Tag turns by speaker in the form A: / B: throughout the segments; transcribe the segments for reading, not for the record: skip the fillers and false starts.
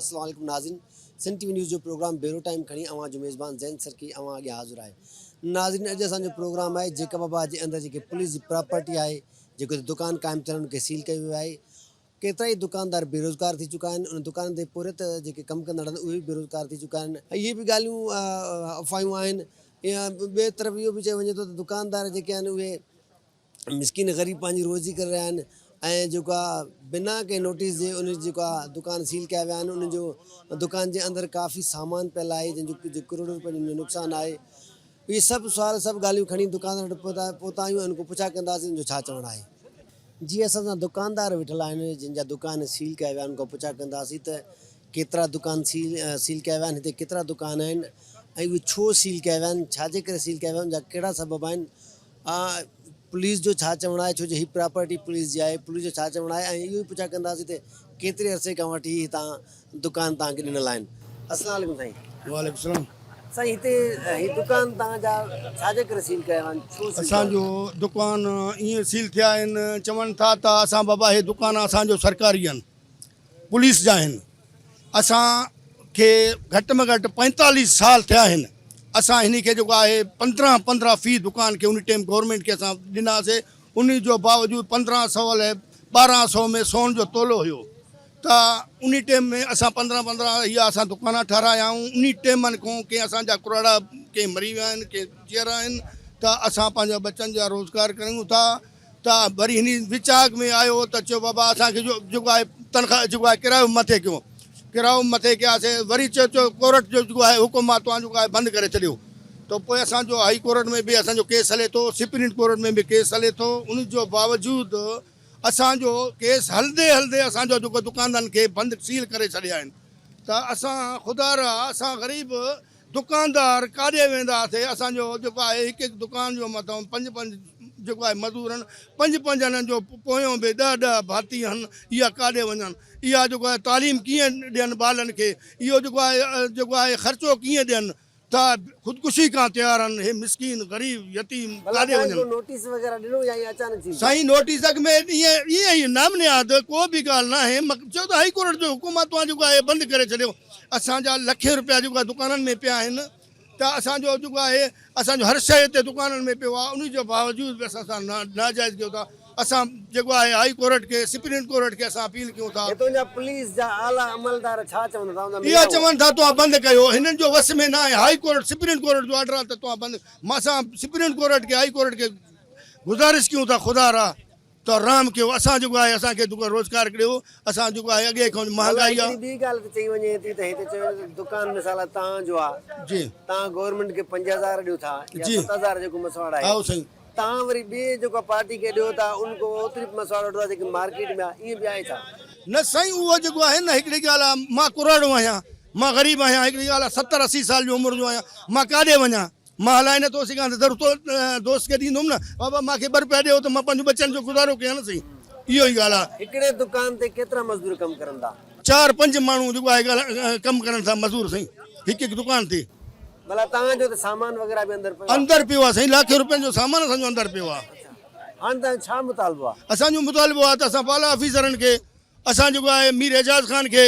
A: अस्सलाम वालेकुम नाज़रीन, सन टीवी न्यूज़ जो प्रोग्राम बेरो टाइम खणी अवां जो मेज़बान ज़ैन सरकी अवां अॻियां हाज़िर आहे। नाज़रीन, अॼु असांजो प्रोग्राम आहे जेका बाबा जे अंदरि जेके पुलिस जी प्रॉपर्टी आहे, जेको दुकान क़ाइमु थियल उनखे सील कयो वियो आहे। केतिरा ई दुकानदार बेरोज़गार थी चुका आहिनि, उन दुकान ते पुरित जेके कमु कंदड़ आहिनि उहे बि बेरोज़गार थी चुका आहिनि। इहे बि ॻाल्हियूं अफ़वायूं आहिनि। या ॿिए तरफ़ इहो बि चयो वञे थो त दुकानदार जेके आहिनि उहे मिसकिन ग़रीब पंहिंजी रोज़ी करे रहिया आहिनि ऐं जेको आहे बिना कंहिं नोटिस जे उन जेको आहे दुकान सील कया विया आहिनि। उन जो दुकान जे अंदरि काफ़ी सामान पियल आहे जंहिंजो करोड़ो रुपए जो नुक़सानु आहे। इहे सभु सुवाल सभु ॻाल्हियूं खणी दुकानदार वटि पहुता आहियूं, उनको पुछा कंदासीं जो छा चवणु आहे। जी, असां सां दुकानदार वेठल आहिनि जिन जा दुकान सील कया विया आहिनि। उनको पुछा कंदासीं त केतिरा दुकान सील कया विया आहिनि, हिते केतिरा दुकान आहिनि ऐं उहे छो सील कया विया आहिनि, छाजे करे सील कया विया आहिनि, उनजा कहिड़ा सबब आहिनि। पुलिस जो छा चवणु आहे, छो जो हीअ प्रॉपर्टी पुलिस जी आहे, पुलिस जो छा चवणु आहे। ऐं इहो बि पुछा कंदासीं त केतिरे अरसे खां वठी तव्हां दुकान तव्हांखे ॾिनल आहिनि। अस्सलाम वालेकुम साईं।
B: वालेकुम सलाम।
A: साईं, हिते हीअ दुकान तव्हांजा छाजे करे सील कया विया आहिनि, छो सील कया?
B: असांजो दुकान ईअं सील थिया आहिनि, चवनि था त असां बाबा हे दुकान असांजो सरकारी आहिनि, पुलिस जा आहिनि। असांखे घटि में घटि 45 साल थिया आहिनि। असां हिन खे जेको आहे 15 फ़ी दुकान खे उन टाइम गवर्नमेंट खे असां ॾिनासीं। उन जो बावजूदि 1500 अलाए 1200 में सोन जो तोलो हुयो। त उन टाइम में असां 15 इहा असां दुकान ठाराया आहियूं। उन टाइमनि खां कंहिं असांजा कुराड़ा कंहिं मरी विया आहिनि, कंहिं चेरा आहिनि, त असां पंहिंजा बचनि जा रोज़गार कयूं था। त वरी हिन विचाक में आयो त चयो बाबा असांखे जेको आहे तनख़्वाह जेको आहे किरायो मथे कयो, किरायो मथे कयासीं। वरी चयो कोर्ट जो जेको आहे हुकुम आहे तव्हां जेको आहे बंदि करे छॾियो। त पोइ असांजो हाई कोर्ट में बि असांजो केस हले थो, सुप्रीम कोर्ट में बि केस हले थो। उन जो बावजूदि असांजो केस हलंदे हलंदे असांजो जेको दुकानदारनि खे बंदि सील करे छॾिया आहिनि। त असां ख़ुदा रा असां ग़रीब दुकानदार काॾे वेंदा हुआसीं। असांजो जेको आहे हिकु दुकान जो मथां 5 जेको आहे मज़दूर आहिनि, 5 ॼणनि जो पोयों बि 10 भाती आहिनि। इहा काॾे वञनि, इहा जेको आहे तालीम कीअं ॾियनि ॿारनि खे, इहो जेको आहे ख़र्चो कीअं ॾियनि। त ख़ुदकुशी खां तयारु आहिनि। हे मिसकीन ग़रीब यतीम काॾे वञनि।
A: नोटिस वग़ैरह ॾिनो या अचानक थी?
B: साईं, नोटिस में ईअं ई नामनियाद को बि ॻाल्हि न आहे। चयो त हाई कोर्ट जो हुकुम आहे तव्हां जेको आहे बंदि करे छॾियो। असांजा लखे रुपया जेको आहे दुकाननि में पिया आहिनि। त असांजो जेको आहे असांजो हर शइ हिते दुकाननि में पियो आहे। उन जो बावजूदि बि असां सां नाजाइज़ कयो था। असां जेको आहे हाई कोर्ट खे सुप्रीम कोर्ट खे असां अपील कयूं था।
A: पुलिस जा आला अमलदार छा चवंदा?
B: इहा चवनि था तव्हां बंदि कयो, हिननि जो वस में न आहे। हाई कोर्ट सुप्रीम कोर्ट जो ऑर्डर आहे त तव्हां बंदि। मां असां सुप्रीम कोर्ट खे हाई कोर्ट खे गुज़ारिश कयूं था ख़ुदा रा त राम कयो, असां जेको आहे असांखे रोज़गार ॾियो। असां जेको आहे अॻे खां महांगाई आहे।
A: ॿी ॻाल्हि त चई वञे थी त हिते चयो दुकान मिसाल तव्हांजो आहे,
B: जी,
A: तव्हां गवर्नमेंट खे 5000 ॾियो था या 7000 जेको मसवाड़ आहे,
B: आओ साईं।
A: तव्हां वरी ॿिए जेको पार्टी खे ॾियो था उनको ओतिरी मसवाड़ वठो था जेकी मार्केट में आहे। ईअं बि आहे छा?
B: न साईं, उहो जेको आहे न, हिकिड़ी ॻाल्हि आहे, मां कुराड़ो आहियां, मां ग़रीब आहियां। हिकिड़ी ॻाल्हि आहे 70-80 साल जी उमिरि जो आहियां, मां काॾे वञा, मां हलाए नथो सघां। त ज़रूरु दोस्त खे ॾींदुमि न, बाबा मूंखे 2 रुपया ॾियो त मां पंहिंजे बचनि जो गुज़ारो कयां न साईं। इहो ई ॻाल्हि आहे।
A: हिकिड़े दुकान ते केतिरा मज़दूर कमु करनि था?
B: 4-5 माण्हू जेको आहे कमु करनि था मज़दूर साईं, हिकु दुकान ते।
A: भला तव्हांजो त सामान वग़ैरह बि
B: अंदरि पियो आहे साईं, लाखे रुपयनि जो सामान असांजो अंदरि पियो आहे।
A: हाणे तव्हां छा मुतालबो आहे?
B: असांजो मुतालबो आहे त असां बाला ऑफिसरनि खे, असां जेको आहे मीर एजाज़ ख़ान खे,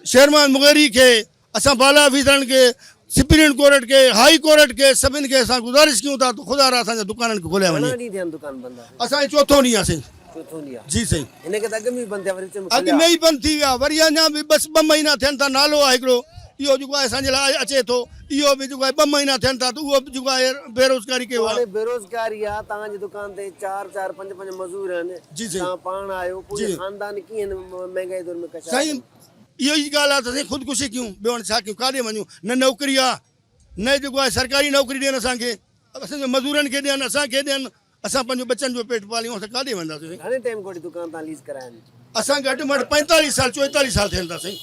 B: शेरमान मुग़ैरी खे, असां बाला ऑफिसरनि खे, सुप्रीम कोर्ट खे, हाई कोर्ट खे, सभिनि खे असां गुज़ारिश कयूं था त ख़ुदा रा असांजा दुकाननि खे खोलिया वञे।
A: दुकान बंदि आहे?
B: असांजो चौथों ॾींहुं आहे साईं।
A: चौथों ॾींहुं आहे?
B: जी साईं।
A: हिनखे त अॻु में बंदि आहे?
B: अॻु में ई बंदि थी विया, वरी अञा बि बसि 2 महीना थियनि था। नालो आहे हिकिड़ो, इहो जेको आहे असांजे लाइ अचे थो। इहो बि जेको आहे 2 महीना थियनि था त उहो बि जेको आहे बेरोज़गारी कयो आहे।
A: बेरोज़गारी आहे, तव्हांजी दुकान ते 4-4, 5-5 मज़दूर आहिनि।
B: जी साईं।
A: तव्हां पाण आहियो, पूरे ख़ानदान कीअं महांगाई दौर में कशा?
B: साईं, इहो ई ॻाल्हि आहे त साईं ख़ुदकुशी कयूं, ॿियो हाणे छा कयूं, काॾे वञूं। न नौकिरी आहे, न जेको आहे सरकारी नौकिरी ॾियनि असांखे, असांजे मज़दूरनि खे ॾियनि, असांखे ॾियनि, असां पंहिंजो बचनि जो पेट पालियूं। असां काॾे वेंदासीं?
A: घणे टाइम खां दुकान तव्हां लीज़ कराया आहिनि?
B: असां घटि में घटि 45 साल 44 साल थियनि था साईं।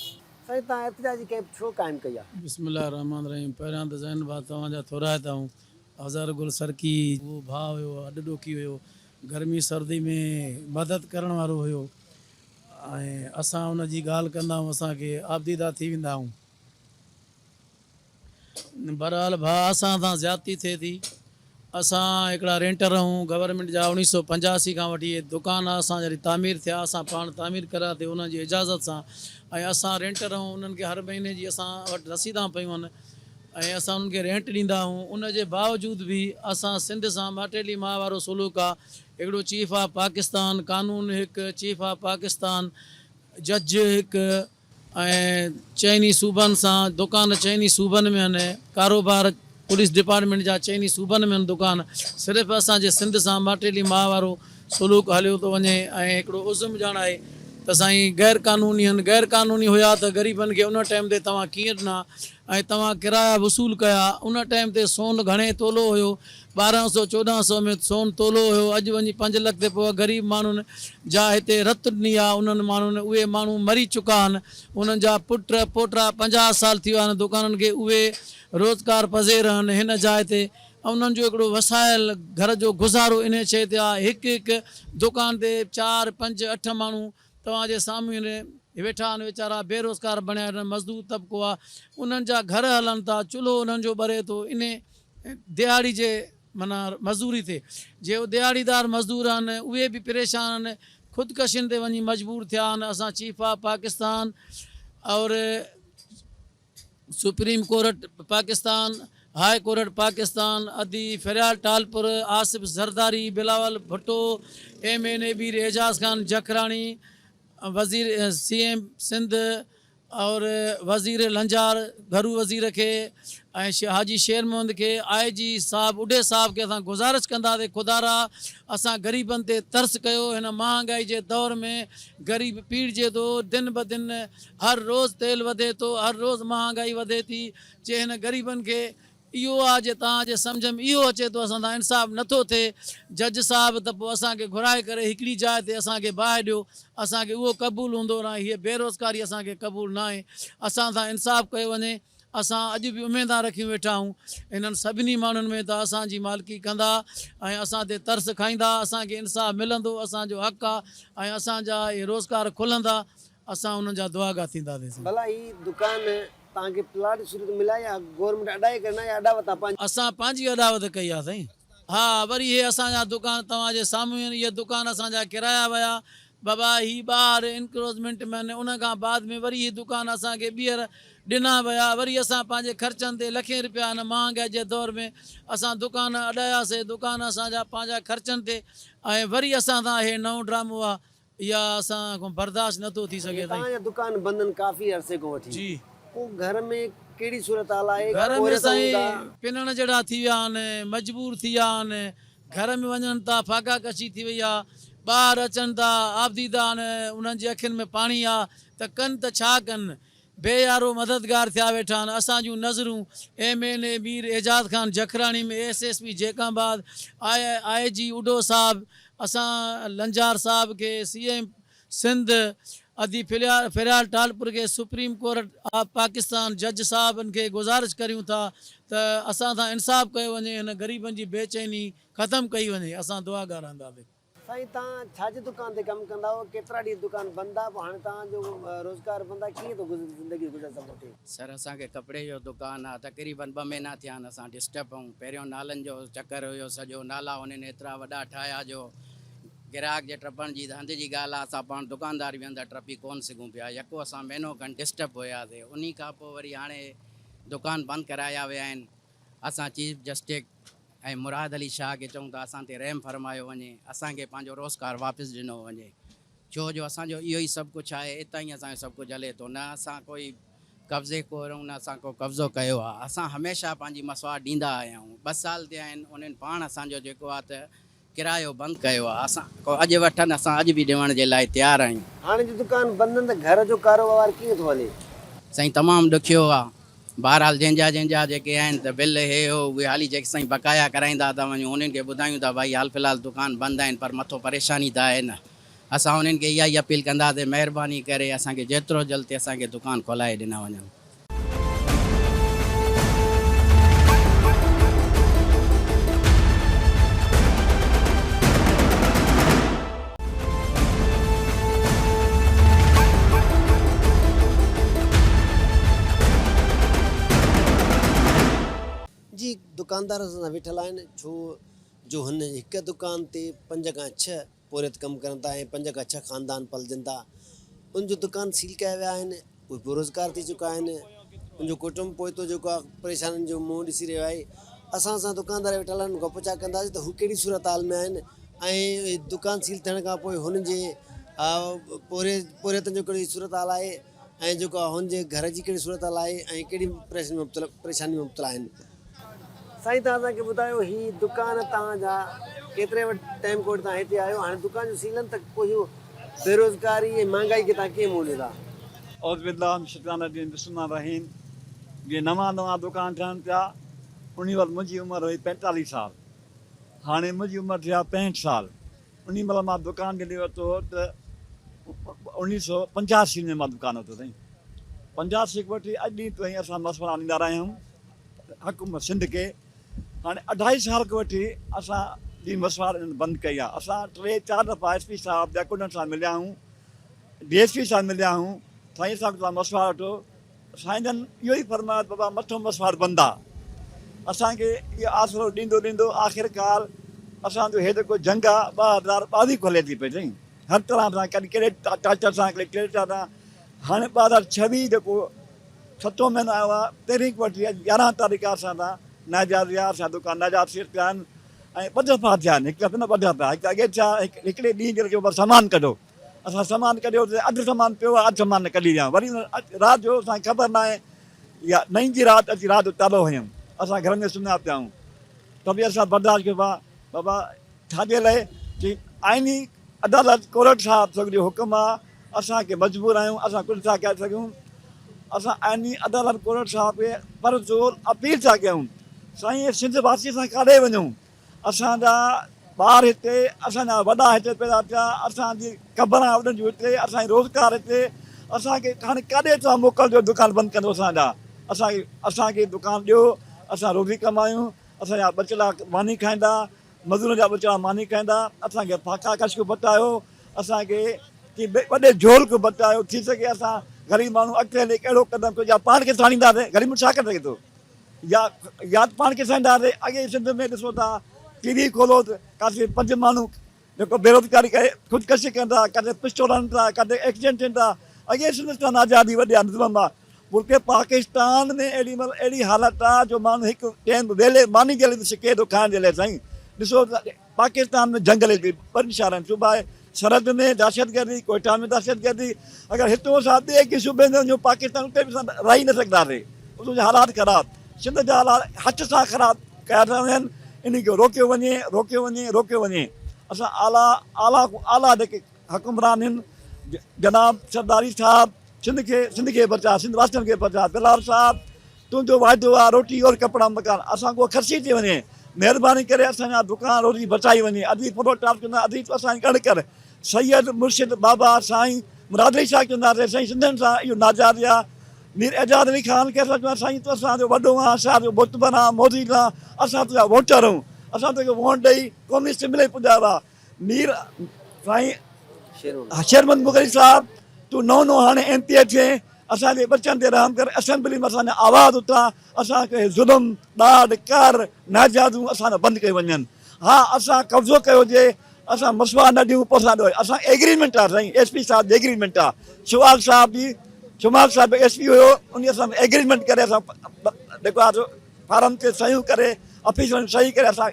A: साईं, तव्हां एतिराजी कैब छो क़ाइमु कई आहे?
C: बिस्मिल्लाह रहमान रहीम। पहिरियां त ज़ैन भाउ तव्हांजा थोरा आहियूं। हज़ार गुल सरकी उहो भाउ हुयो, अॾु ॾोकी हुयो, गर्मी सर्दी में मदद करण वारो हुयो ऐं असां हुन जी ॻाल्हि कंदा आहियूं, असांखे आबदीदा थी वेंदा आहियूं। बहरहाल भाउ, असां सां ज़्यादती थिए थी असां हिकिड़ा रेंटर आहियूं गवर्नमेंट जा 1985 खां वठी दुकान असां जॾहिं तामीर थिया असां पाण तामीर करां उन्हनि जी इजाज़त सां ऐं असां रेंटर आहियूं उन्हनि खे हर महीने जी असां वटि रसीदां पियूं आहिनि ऐं असां उन्हनि खे रेंट ॾींदा आहियूं उन जे बावजूद बि असां सिंध सां माटेली माह वारो सलूक आहे हिकिड़ो चीफ ऑफ पाकिस्तान कानून हिकु चीफ ऑफ पाकिस्तान जज हिकु ऐं चइनी सूबनि सां दुकान चइनी सूबनि में आहिनि कारोबार पुलिस डिपार्टमेंट जा चइनी सूबनि में आहिनि दुकान सिर्फ़ु असांजे सिंध सां माटेली माह वारो सलूक हलियो थो वञे ऐं हिकिड़ो उज़ुम ॼाण आहे त साईं गैर क़ानूनी आहिनि गैर क़ानूनी हुया त ग़रीबनि खे उन टाइम ते तव्हां कीअं ॾिना ऐं तव्हां किराया वसूल कया उन टाइम ते सोन घणे तोलो हुयो 1200 1400 में सोन तोलो हुयो अॼु वञी 5 लख ते पोइ ग़रीब माण्हुनि जा हिते रत ॾिनी आहे उन्हनि माण्हुनि उहे माण्हू मरी चुका आहिनि उन्हनि जा पुट पोटा 50 साल थी विया आहिनि दुकाननि खे उहे रोज़गार पज़ेर आहिनि हिन जाइ ते ऐं उन्हनि जो हिकिड़ो वसायल घर जो गुज़ारो इन शइ ते आहे हिकु हिकु दुकान ते 4 5 8 माण्हू तव्हांजे साम्हूं वेठा आहिनि वीचारा बेरोज़गार बणिया आहिनि मज़दूर तबिको आहे उन्हनि जा घर हलनि था चुल्हो उन्हनि जो ॿरे थो इन दिहाड़ी जे माना मज़दूरी ते जे दिहाड़ीदार मज़दूर आहिनि उहे बि परेशान आहिनि ख़ुदकशियुनि ते वञी मजबूर थिया आहिनि असां चीफ ऑफ पाकिस्तान और supreme court Pakistan high court Pakistan अदी फ़रियाल टालपुर आसिफ ज़रदारी बिलावल भुट्टो MNAB एजाज़ खान जखरानी वज़ीर CM सिंध और वज़ीर लंजार घरू वज़ीर खे ऐं हाजी शेर मोहम्मद खे IG साहब उॾे साहब खे असां गुज़ारिश कंदासीं खुदारा असां ग़रीबनि ते तर्स कयो हिन महांगाई जे दौर में ग़रीब पीड़िजे थो दिन ब दिन हर रोज़ु तेल वधे थो हर रोज़ु महांगाई वधे थी जे हिन ग़रीबनि खे इहो आहे जे तव्हांजे सम्झ में इहो अचे थो असां सां इंसाफ़ नथो थिए जज साहिब त पोइ असांखे घुराए करे हिकिड़ी जाइ ते असांखे बाहि ॾियो असांखे उहो क़बूलु हूंदो न हीअ बेरोज़गारी असांखे क़बूलु न आहे असां सां इंसाफ़ कयो वञे असां अॼु बि उमेदां रखी वेठा आहियूं इन्हनि सभिनी माण्हुनि में त असांजी मालिकी कंदा ऐं असां ते तर्स खाईंदा असांखे इंसाफ़ मिलंदो असांजो हक़ आहे ऐं असांजा इहे रोज़गार खुलंदा असां उन्हनि जा दुआगा थींदासीं
A: भला ही दुकान तव्हांखे प्लाट शुरू तो मिला या गवर्नमेंट अडाई करना या अडावत आहे
C: असां पंहिंजी अडावत कई आहे साईं हा वरी इहे असांजा दुकान तव्हांजे साम्हूं आहिनि इहे दुकान असांजा किराया विया बाबा ही ॿार इंक्रोचमेंट में उन खां बाद में वरी ही दुकान असांखे ॿीहर ॾिना विया वरी असां पंहिंजे ख़र्चनि ते लखे रुपया हिन महांगाई जे दौर में असां दुकान अडायासीं दुकान असांजा पंहिंजा ख़र्चनि ते ऐं वरी असां सां इहे नओं ड्रामो आहे इहा असां खां बर्दाश्त नथो थी सघे
A: तव्हांजा दुकान बंदि काफ़ी अरसे खां वठी
C: जी
A: पोइ घर में कहिड़ी सूरत हाल आहे
C: घर में साईं पिनण जहिड़ा थी विया आहिनि मजबूर थी विया आहिनि घर में वञनि था फाका कशी थी वई आहे ॿार अचनि था आबदीदा आहिनि उन्हनि जी अखियुनि में पाणी आहे त कनि त छा कनि बेयारो मददगार थिया वेठा आहिनि असांजूं नज़रूं MNAB एजाज़ खान जखरानी में SSP जेकाबाद IG उडो साहब असां लंजार साहब खे CM सिंध अदी फ़रियाल टालपुर के सुप्रीम कोर्ट ऑफ पाकिस्तान जज साहबनि खे गुज़ारिश करियूं था त असां सां इंसाफ़ कयो वञे हिन ग़रीबनि जी बेचैनी ख़तमु कई वञे असां दुआगार रहंदासीं
A: साईं तव्हां छाजे दुकान ते कमु कंदा हुओ केतिरा ॾींहं दुकान बंदि आहे पोइ हाणे तव्हांजो रोज़गार बंदि आहे कीअं थो ज़िंदगी गुज़र सघो थिए
D: सर असांखे कपिड़े जो दुकानु आहे तक़रीबन 2 महीना थिया आहिनि असां डिस्टर्ब आहियूं पहिरियों नालनि जो चकर हुयो सॼो नाला उन्हनि एतिरा वॾा ठाहिया जो ग्राहक जे टपण जी हंध जी ॻाल्हि आहे असां पाण दुकानदार बि अंदरि टपी कोन सघूं पिया यको असां महीनो खनि डिस्टर्ब हुयासीं उन खां पोइ वरी हाणे दुकान बंदि कराया विया आहिनि असां चीफ जस्टिस ऐं मुराद अली शाह खे चऊं था असां ते रहम फरमायो वञे असांखे पंहिंजो रोज़गार वापसि ॾिनो वञे छो जो असांजो इहो ई सभु कुझु आहे इतां ई असांजो सभु कुझु हले थो न असां कोई कब्ज़े कोरूं न असां को कब्ज़ो कयो आहे असां हमेशह पंहिंजी मसवाड़ ॾींदा आया आहियूं 2 साल थिया आहिनि उन्हनि पाण असांजो जेको आहे त किरायो बंदि कयो आहे असां को अॼु वठनि असां अॼु बि ॾियण जे लाइ तयारु आहियूं
A: हाणे जी दुकान बंदि त घर जो कारोबार कीअं थो हले
D: साईं तमामु ॾुखियो आहे बहरहाल जंहिंजा जेके आहिनि त बिल हे हो उहे हाली जेके साईं बकाया कराईंदा था वञूं उन्हनि खे ॿुधायूं था भाई हाल फ़िलहालु दुकान बंदि आहिनि पर मथो परेशानी त आहे न असां उन्हनि खे इहा ई अपील कंदासीं महिरबानी करे असांखे जेतिरो जल्दी थिए असांखे दुकान खोलाए ॾिना वञनि
A: दुकानदार सां वेठल आहिनि छो जो हुन हिकु दुकान ते 5 खां 6 पोरियत कमु करनि था ऐं 5 खां 6 ख़ानदान पलजनि था। उनजो दुकान सील कया विया आहिनि, उहे बेरोज़गार थी चुका आहिनि। उनजो कुटुंब पोइतो जेको आहे परेशानियुनि जो मुंहुं ॾिसी रहियो आहे। असां सां दुकानदार वेठल आहिनि, गप छा कंदासीं त हू कहिड़ी सूरत हाल में आहिनि ऐं दुकान सील थियण खां पोइ हुननि जे पोरियतनि जो कहिड़ी सूरत हाल आहे ऐं जेको आहे हुनजे घर जी कहिड़ी सूरत हाल आहे ऐं कहिड़ी परेशानी में मुब्तला आहिनि। साईं तव्हां असांखे ॿुधायो हीअ दुकान तव्हांजा केतिरे टाइम कोड तव्हां हिते आहियो, हाणे दुकान जो सीलन त पोइ इहो बेरोज़गारी ऐं महांगाई खे तव्हां कीअं मुंहुं ॾींदा?
E: रहीम जीअं नवां दुकान ठहनि पिया उन वक़्तु मुंहिंजी उमिरि हुई 45 साल, हाणे मुंहिंजी उमिरि थिया 65 साल। उन महिल मां दुकान जॾहिं वरितो त 1985 में मां दुकान वरितो अथई। 85 वठी अॼु ॾींहं ताईं असां मशवरा ॾींदा रहिया आहियूं हुकूमत सिंध खे। हाणे 2.5 साल खां वठी असां जी मशवरा बंदि कई आहे। असां 3-4 दफ़ा SP साहिब जैकुडन सां मिलिया आहियूं, DSP सां मिलिया आहियूं, साईं साहिब सां मशवरा वठो। साईं जन इहो ई फरमायो बाबा मथो मशवरा बंदि आहे। असांखे इहो आसिरो ॾींदो ॾींदो आख़िरकार असांजो हे जेको जंग आहे 2022 खोले थी पई अथई हर तरह सां, कॾहिं कहिड़े टाचर सां, कॾहिं कहिड़े सां। हाणे 2026 जेको 7 महीनो आयो आहे, 13 वठी 11 तारीख़ असां सां नाजाद विया, असां दुकान नाजाद सीट पिया आहिनि ऐं 2 दफ़ा थिया आहिनि। हिकु दफ़ो न 2 दफ़ा। हिकु अॻे छा हिकिड़े ॾींहुं जो सामान कढो, असां सामान कढियो त अधु सामान पियो आहे, अधु सामान कढी विया। वरी राति जो असांखे ख़बर न आहे या नई जी राति अची राति जो तालो हुयमि, असां घर में सुम्हिया पिया आहियूं त बि असां बर्दाश्त कयो आहे। बाबा छाजे लाइ चई आइनी अदालत कोर्ट साहिब जो हुकुम आहे, असांखे मजबूर आहियूं, असां कुझु था करे सघूं। असां आइनी अदालत कोर्ट साहिब खे पर ज़ोर अपील था कयूं, साईं सिंध वासी सां काॾे वञूं? असांजा ॿार हिते, असांजा वॾा हिते पैदा थिया, असांजी क़बरां वॾनि जूं हिते, असांजी रोज़गार हिते। असांखे हाणे काॾे तव्हां मोकिलिजो दुकान बंदि कंदो असांजा? असांखे दुकान ॾियो, असां रोज़ी कमायूं। असांजा बचड़ा मानी खाईंदा, मज़दूरनि जा बचड़ा मानी खाईंदा। असांखे फाका कश को बचायो, असांखे की वॾे झोल को बचायो। थी सघे असां ग़रीब माण्हू अॻिते हली कहिड़ो क़दम कयो, या पाण खे साड़ींदासीं, ग़रीब छा करे सघे थो, या पाण खे साईंदासीं। अॻे सिंध में ॾिसो था TV खोलो त काथे 5 माण्हू जेको बेरोज़गारी करे ख़ुदकशी कनि था, किथे पिस्टल हणनि था, किथे एक्सीडेंट थियनि था। अॻे हिंदुस्तान आज़ादी वॾे ज़ुल्म आहे। मुल्क पाकिस्तान में अहिड़ी हालत आहे जो माण्हू हिकु टाइम वेले मानी जे लाइ सिके थो खाइण जे लाइ। साईं ॾिसो पाकिस्तान में जंगल 2 शहर आहिनि, सूबा आहे सरहद में दहशतगर्दी, कोयटा में दहशतगर्दी। अगरि हितां सां ॿिए कंहिं सूबे में वञूं पाकिस्तान, उते बि असां रही न सघंदासीं। उतां जा हालात ख़राबु, सिंध जा हालात हथ सां ख़राबु कया था वञनि। इन खे रोकियो वञे। असां आला जेके हुकुमरान आहिनि, जनाब सरदारी साहिब, सिंध खे बचा, सिंध वासियुनि खे बचा। बिलाल साहिब तुंहिंजो वाइदो आहे रोटी और कपिड़ा मकान, असांखे उहो ख़र्ची थी वञे। महिरबानी करे असांजा दुकान रोज़ी बचाई वञे। अदी फोटो टाप कंदा, अदी असांखे गॾु कर। सैयद मुर्शिद बाबा साईं मुरादरी साहिब चवंदासीं, साईं सिंधियुनि सां इहो नाजाद आहे। मीर एजाद अली ख़ान खे असां चवंदा साईं तूं असांजो वॾो आहे, असांजो मुतबर आहे, मोदी आहे, असां तुंहिंजा वोटर आहियूं, असां तोखे वोट ॾेई क़ौमी असेंबली पुॼायो आहे। मीर साईं शेरमन मुगरी साहिब तूं नओं हाणे MP थिए, असांजे बचनि ते रहम कर। असेंबली में असांजा आवाज़ उथा, असांखे ज़ुल्म ॾाढ कर नाजादूं असांजा बंदि कयूं वञनि। हा असां कब्ज़ो कयो हुजे, असां मशवरा न ॾियूं, पोइ असां असां एग्रीमेंट आहे। साईं SP साहिब जी एग्रीमेंट आहे। शुमाल साहिब SP हुयो, उन सां एग्रीमेंट करे असां जेको आहे फारम ते सहियूं करे ऑफिस में सही करे असां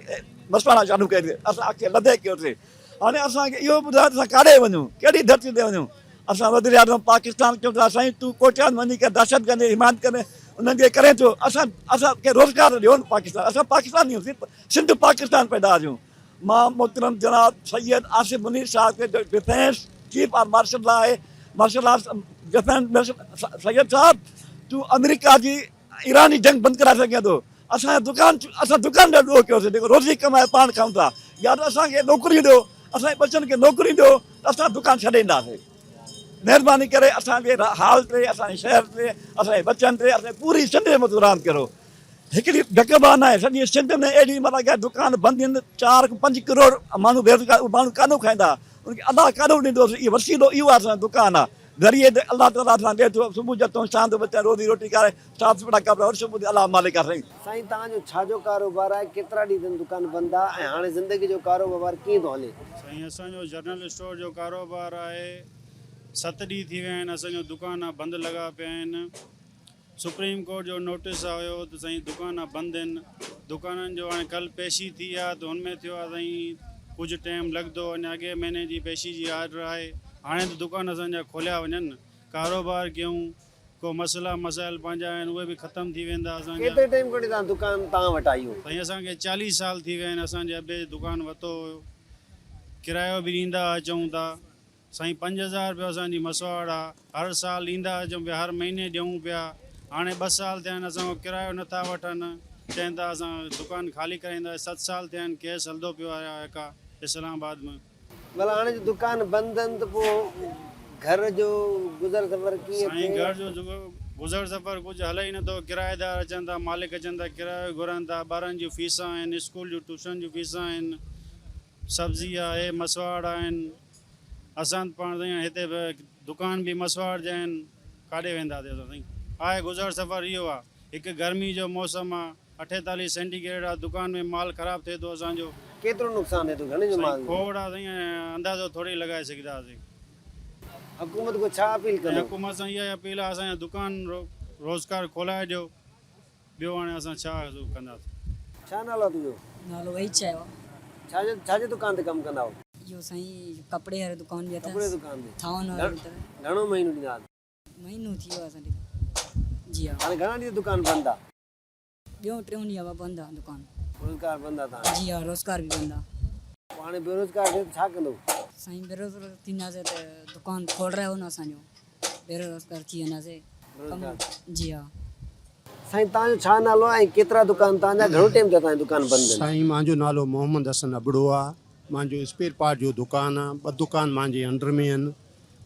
E: मशवरा चालू कयोसीं, असां अॻिते लधे कयोसीं। हाणे असांखे इहो ॿुधायो त असां काॾे वञूं, कहिड़ी धरती ते वञूं? असां वज़ीर आज़म पाकिस्तान चऊं था साईं तूं कोटा में वञी करे दहशत गर्दी हिमायत करे उन्हनि खे करे थो। असांखे रोज़गार ॾियो न पाकिस्तान, असां पाकिस्तानी आहियूं, सिंध पाकिस्तान पैदा आहियूं। मां मोहतरम जनाब सैयद आसिफ मुनीर साहिब खे डिफेंस चीफ ऑफ मार्शल आहे, मार्शल आर्ट्स डिफेंस सैयद साहिब तूं अमेरिका जी ईरानी जंग बंदि कराए सघे थो। असां दुकान ॾाढो ॾोह कयोसीं, जेको रोज़ी कमाए पाण खाऊं था, या त असांखे नौकिरी ॾियो, असांजे बचनि खे नौकिरी ॾियो त असां दुकान छॾे ईंदासीं। महिरबानी करे असांजे हाल ते, असांजे शहर ते, असांजे बचनि ते, असांजे पूरी सिंध जे मथां रहम करो। हिकिड़ी ढकबान आहे सॼी सिंध में, एॾी महिल दुकान बंदि आहिनि, 4-5 करोड़ माण्हू बेरोज़गार माण्हू कानो खाईंदा, उनखे अदा काॾो ॾींदोसीं। इहो वसीलो इहो आहे, असांजो दुकानु आहे। ज़रिए ते अलाह ताला सां ॾिए थो सुबुह जो तूं शाम जो बच्चा रोज़ी रोटी करे साफ़ सुथरा कपिड़ा और सुबुह जो अलाह मालिक आहे साईं।
A: साईं तव्हांजो छाजो कारोबार आहे, केतिरा ॾींहं थियनि दुकान बंदि आहे, ऐं हाणे ज़िंदगी जो कारोबार कीअं थो हले?
F: साईं असांजो जनरल स्टोर जो कारोबार आहे, 7 ॾींहं थी विया आहिनि असांजो दुकान बंदि लॻा पिया आहिनि। सुप्रीम कोर्ट जो नोटिस आयो त साईं दुकान बंदि आहिनि। दुकाननि जो हाणे कल्ह पेशी थी आहे त हुनमें थियो आहे साईं कुझु टाइम लॻंदो, अञा अॻे महीने जी पेशी जी ऑर्डर आहे। हाणे त दुकान असांजा खोलिया वञनि, कारोबार कयूं, को मसइला मसाइल पंहिंजा आहिनि उहे बि ख़तमु थी वेंदा असांजा।
A: केतिरे टाइम खां तव्हां दुकान तव्हां वटि आई हो?
F: साईं असांखे 40 साल थी विया आहिनि असांजे अॿे दुकान वरितो हुयो, किरायो बि ॾींदा अचूं था साईं। 5000 रुपया असांजी मसवाड़ आहे, हर साल ॾींदा अचूं पिया, हर महीने ॾियूं पिया। हाणे 2 साल थिया आहिनि असां किरायो नथा वठनि, चवनि था असां दुकान ख़ाली कराईंदा। 7 साल थिया आहिनि केस हलंदो पियो आहे का इस्लामाबाद में।
A: भला हाणे जो दुकान बंदि आहिनि त पोइ घर जो गुज़र सफ़र कीअं
F: साईं
A: थिए?
F: घर जो गुज़र सफ़र कुझु हले ई नथो। किराएदार अचनि था, मालिक अचनि था, किरायो घुरनि था, ॿारनि जूं फीसां आहिनि, स्कूल जूं ट्यूशन जूं फीसां आहिनि, सब्ज़ी आहे, मसवाड़ आहिनि। असां पाण साईं हिते दुकान बि मसवाड़ जा आहिनि, काॾे वेंदा साईं? आहे गुज़र सफ़र इहो आहे। हिकु गर्मी जो मौसम आहे, 48 सेंटीग्रेड आहे, दुकान में माल ख़राबु थिए थो असांजो।
A: केतिरो नुक़सानु थिए थो, घणे जो माल?
F: खोड़ आहे साईं, अंदाज़ो थोरी लॻाए सघंदासीं।
A: हुकूमत को छा अपील कंदो?
F: हुकूमत सां इहा अपील आहे असांजा दुकान रोज़गार खोलाए ॾियो, ॿियो हाणे असां छा कंदासीं।
A: छा नालो आहे तुंहिंजो?
G: नालो वही चयो।
A: छाजे दुकान ते कमु कंदा आहियो?
G: इहो साईं कपिड़े वारी दुकान बि
A: कपिड़े
G: अथसि,
A: दुकान ते
G: थावन वारी तरह।
A: घणो महीनो ॾींदा?
G: महीनो थी वियो आहे असांखे। जी हा,
A: हाणे घणा ॾींहं दुकान बंदि आहे?
G: ॿियों 3 ॾींहं बंदि आहे दुकान।
A: रोज़गार बंदि आहे तव्हां?
G: जी हा, रोज़गार बि बंदि आहे।
A: पोइ हाणे बेरोज़गार थिए त छा कंदो?
G: साईं बेरोज़गार थींदासीं त दुकान खोल रहियो न असांजो, बेरोज़गार थी वेंदासीं। जी हा।
A: साईं तव्हांजो छा नालो आहे ऐं केतिरा दुकान तव्हांजा, घणो टाइम थियो तव्हांजी दुकान बंदि आहिनि?
B: साईं मुंहिंजो नालो मोहम्मद हसन अबड़ो आहे। मुंहिंजो स्पेयर पार्ट जो दुकानु आहे। 2 दुकान मुंहिंजे अंडर में आहिनि।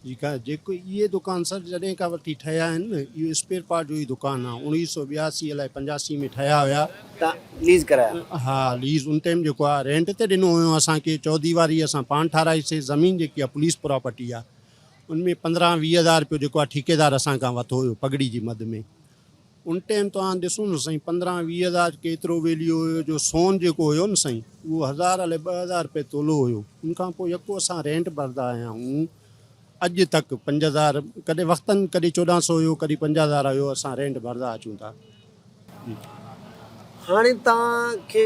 B: जेको इहे दुकान सर जॾहिं खां वठी ठहिया आहिनि न, इहो स्पेयर पार्ट जो ई दुकानु आहे। 1982 अलाए 85 में ठहिया हुया।
A: तव्हां लीज़ कराया?
B: हा, लीज़ उन टाइम जेको आहे रेंट ते ॾिनो हुयो असांखे। 14 वारी असां पाण ठाराईसीं। ज़मीन जेकी आहे पुलिस प्रॉपर्टी आहे, उनमें 15-20 हज़ार रुपयो जेको आहे ठेकेदार असां खां वरितो हुयो पगड़ी जी मद में। उन टाइम तव्हां ॾिसो न साईं, 15-20 हज़ार केतिरो वैल्यू हुयो। जो सोन जेको हुयो न साईं, उहो 1000 अलाए 2000 रुपए तोलो हुयो। उनखां पोइ यको असां रेंट भरदा आया आहियूं अॼु तक। 5000 कॾहिं वक़्तनि, कॾहिं 1400 हुयो, कॾहिं 5000 हुयो। असां रेंट भरदा अचूं था।
A: हाणे तव्हांखे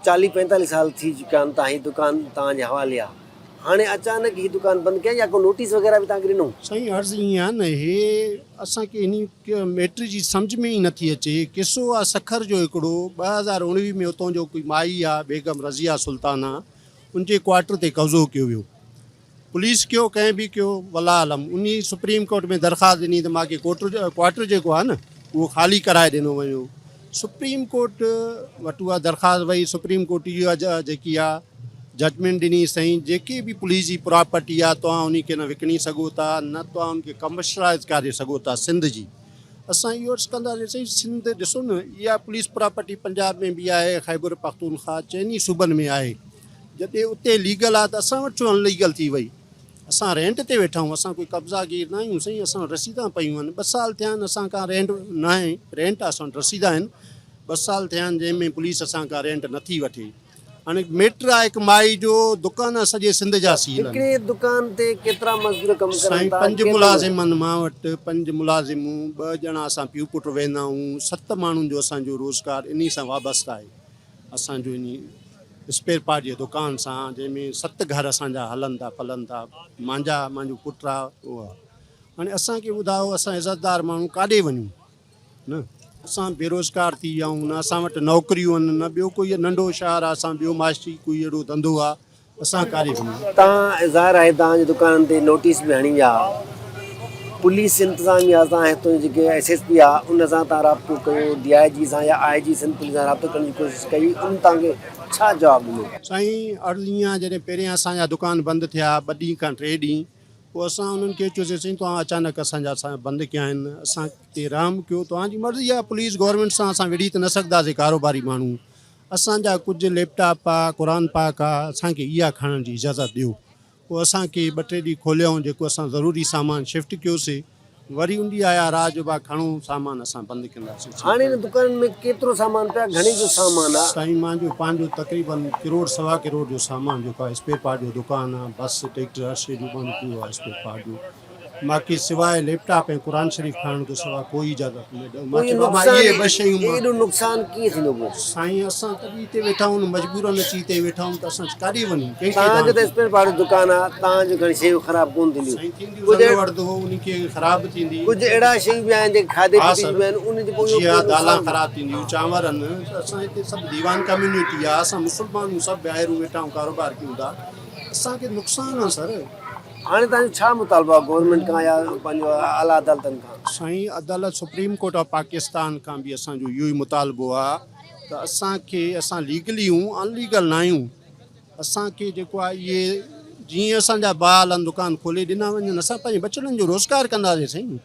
A: 40-45 साल थी चुका आहिनि, तव्हां हीअ दुकान तव्हांजे हवाले आहे। हाणे अचानक हीअ दुकान बंदि कया या को नोटिस वग़ैरह बि तव्हांखे ॾिनो?
B: साईं अर्ज़ु ईअं आहे न, हे असांखे इन मैटर जी सम्झ में ई नथी अचे। किसो आहे सखर जो हिकिड़ो 2019 में उतां जो कोई माई आहे बेगम रज़िया सुल्ताना, उनजे क्वार्टर ते कब्ज़ो कयो वियो। पुलिस कयो, कंहिं बि कयो, वला आलम। उन सुप्रीम कोर्ट में दरख़्वास्त ॾिनी त मूंखे क्वार्टर जेको आहे न उहो ख़ाली कराए ॾिनो वञो। सुप्रीम कोर्ट वटि उहा दरख़्वास्त वई। सुप्रीम कोर्ट इहा जेकी आहे जजमेंट ॾिनी, साईं जेके बि पुलिस जी प्रॉपर्टी आहे तव्हां उनखे न विकिणी सघो था, न तव्हां उनखे कमर्शलाइज़ करे सघो था सिंध जी। असां इहो अर्ज़ु कंदासीं साईं, सिंध ॾिसो न, इहा पुलिस प्रॉपर्टी पंजाब में बि आहे, ख़ैबर पख्तूनख्वा चइनी सूबनि में आहे। जॾहिं उते लीगल आहे त असां वटि छो अनलीगल थी वई? असां रेंट ते वेठा आहियूं, असां कोई कब्ज़ागीर न आहियूं साईं। असां रसीदां पयूं आहिनि। 2 साल थिया आहिनि असां खां रेंट न आहे। रेंट असां वटि रसीद आहिनि। 2 साल थिया आहिनि जंहिंमें पुलिस असां खां रेंट नथी वठे। हाणे मैटर आहे हिकु माई जो, दुकान सॼे सिंध जा सील आहिनि।
A: हिकिड़ी दुकान ते केतिरा मज़दूर कमु करनि
B: साईं
A: था?
B: 5 मुलाज़िम आहिनि मां वटि। 5 मुलाज़िमूं, 2 ॼणा असां पीउ पुटु वेंदा आहियूं। 7 माण्हुनि जो असांजो रोज़गार इन सां वाबस्तु आहे। असांजो इन स्पेयर पार्ट जी दुकान सां, जंहिंमें 7 घर असांजा हलनि था फलनि था। मुंहिंजो पुटु आहे उहो आहे। हाणे असांखे ॿुधायो, असां इज़तदार माण्हू काॾे वञूं? न असां बेरोज़गार थी विया आहियूं, न असां वटि नौकिरियूं आहिनि, न ॿियो कोई नंढो शहर आहे असां ॿियो मास्टरी कोई अहिड़ो धंधो आहे, असां काॾे वञूं?
A: तव्हां ज़ाहिर आहे तव्हांजी दुकान ते नोटिस बि हणी आहे। पुलिस इंतिज़ामिया सां हितां जेके SSP आहे उन सां तव्हां राब्तो कयो, DIG सां या IG सिंध पुलिस सां राब्तो करण जी कोशिशि कई, उन तव्हांखे छा जवाबु ॾिनो?
B: साईं अर्ज़ु ईअं आहे, जॾहिं पहिरियां असांजा दुकान बंदि थिया 2 ॾींहं खां 3 ॾींहं, पोइ असां उन्हनि खे चयोसीं साईं तव्हां अचानक असां बंदि कया आहिनि, असां ते रहम कयो, तव्हांजी मर्ज़ी आहे। पुलिस गवर्नमेंट सां असां विड़ी त न सघंदासीं कारोबारी माण्हू। असांजा कुझु लैपटॉप आहे, क़ुर पाक आहे, असांखे इहा खणण जी इजाज़त ॾियो।
H: पोइ असांखे 2-3 ॾींहं खोलियऊं, जेको असां ज़रूरी सामान शिफ्ट कयोसीं, वरी उन ॾींहुं आया राति जो खणूं सामान असां बंदि कंदासीं।
A: हाणे हिन दुकान में केतिरो सामान पिया, घणे जो सामान आहे?
H: साईं मुंहिंजो पंहिंजो तक़रीबन 1-1.25 करोड़ जो सामान जेको आहे स्पेयर पार्ट जो दुकानु आहे, बस ट्रैक्टर अर्शे जो बंदि पियो आहे स्पेयर पार्ट जो। बाक़ी सवाइ लैपटॉप ऐं क़ुर शरीफ़ खणण खां सवाइ कोई इजाज़त न ॾियो। मां चयो बाबा इहे 2 शयूं
A: एॾो नुक़सान कीअं थींदो पोइ?
H: साईं असां तॾहिं हिते वेठा आहियूं, मजबूरन अची हिते वेठा आहियूं, त असां काॾे वञूं?
A: तव्हांजो त स्पेयर पार्ट जो दुकानु आहे, तव्हांजो घणी शयूं ख़राबु कोन थींदियूं?
H: उनखे ख़राबु थींदी,
A: कुझु अहिड़ा शयूं बि आहिनि जेके खाधे पीते जूं आहिनि, उन जे पोइ
H: जीअं दालां ख़राबु थींदियूं, चांवर आहिनि। असां हिते सभु दीवान कम्यूनिटी आहे, असां मुस्लमान आहियूं, सभु ॿाहिरि वेठा आहियूं, कारोबार कयूं था, असांखे नुक़सानु आहे सर।
A: हाणे तव्हांजो छा मुतालबो आहे गवर्नमेंट खां या पंहिंजो आला अदालतनि खां?
H: साईं अदालत सुप्रीम कोर्ट ऑफ पाकिस्तान खां बि असांजो इहो ई मुतालबो आहे त असांखे, असां लीगली हूं, अनलीगल न आहियूं। असांखे जेको आहे इहे जीअं असांजा ॿार आहिनि दुकान खोले ॾिना वञनि, असां पंहिंजे बचड़नि जो रोज़गार कंदासीं साईं,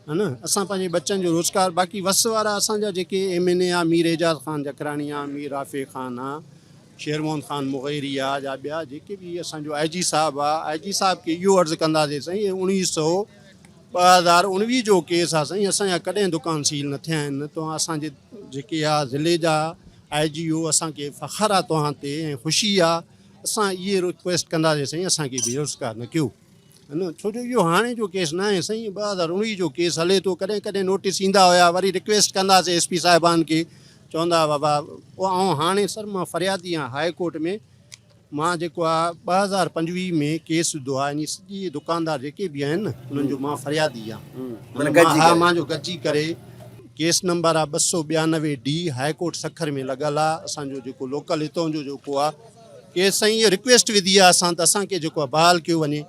H: है न। असां पंहिंजे बच्चनि जो रोज़गार, बाक़ी वस वारा असांजा जेके MNA आहे, मीर एजाज़ ख़ान जकरानी आहे, मीर राफ़े ख़ान आहे, शेरमोहन ख़ान मुग़ैरी आहे, या ॿिया जेके बि असांजो IG साहिबु आहे, IG साहिब खे इहो अर्ज़ु कंदासीं साईं, 2019 जो केस आहे साईं, असांजा कॾहिं दुकान सील न थिया आहिनि। तव्हां असांजे जेके आहे ज़िले जा IGO, असांखे फ़ख़्रु आहे तव्हां ते ऐं ख़ुशी आहे। असां इहे रिक्वेस्ट कंदासीं साईं, असांखे बेरोज़गार न कयो, है न। छो जो इहो हाणे जो केस न आहे साईं, 2019 जो केस हले थो। कॾहिं कॾहिं नोटिस ईंदा हुया, वरी रिक्वेस्ट कंदासीं SP साहिबान खे, चवंदा बाबा। ऐं हाणे सर मां फरियादी आहियां हाई कोर्ट में। मां जेको आहे 2025 में केस विधो आहे, यानी सॼी दुकानदार जेके बि आहिनि उन्हनि जो मां फरियादी आहियां। हा, मुंहिंजो गॾिजी करे केस नंबर आहे 292D, हाई कोर्ट सखर में लॻल आहे। असांजो जेको लोकल हितों जो जेको आहे केस, साईं इहा रिक्वेस्ट विधी आहे असां, त असांखे जेको आहे बहाल कयो वञे।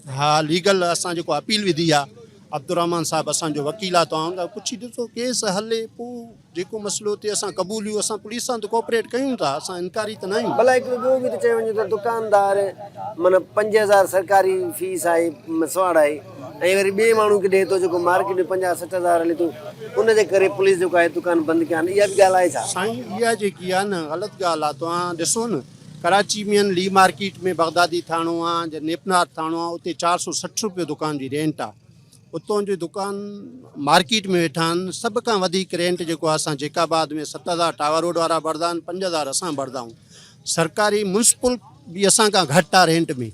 H: हा, लीगल असां जेको अपील विधी आहे। अब्दुर्रहमान साहिबु असांजो वकील आहे, तव्हां पुछी ॾिसो केस हले, पोइ जेको मसइलो थिए असां क़बूलियूं, असां पुलिस सां त कोऑपरेट कयूं था, असां इनकारी त न आहियूं।
A: भला हिकिड़ो ॿियो बि त चयो वञे त दुकानदार माना 5000 सरकारी फीस आहे, मसवाड़ आहे, ऐं वरी ॿिए माण्हू खे ॾिए थो जेको मार्केट में 50-60 हले थो, उनजे करे पुलिस जेको आहे दुकान बंदि कया आहिनि। इहा बि ॻाल्हि आहे छा? साईं
H: इहा जेकी आहे न ग़लति ॻाल्हि आहे। तव्हां ॾिसो न, कराची में ली मार्केट में बगदादी थाणो आहे, नेपनार थाणो आहे, उते 460 रुपये दुकान जी रेंट आहे। उतां जी दुकान मार्केट में वेठा आहिनि। सभ खां वधीक रेंट जेको आहे असां जेकाबाद में 7000 टावर रोड वारा भरदा आहिनि, 5000 असां भरदा आहियूं। सरकारी म्यूनसिपल बि असां खां घटि आहे रेंट में।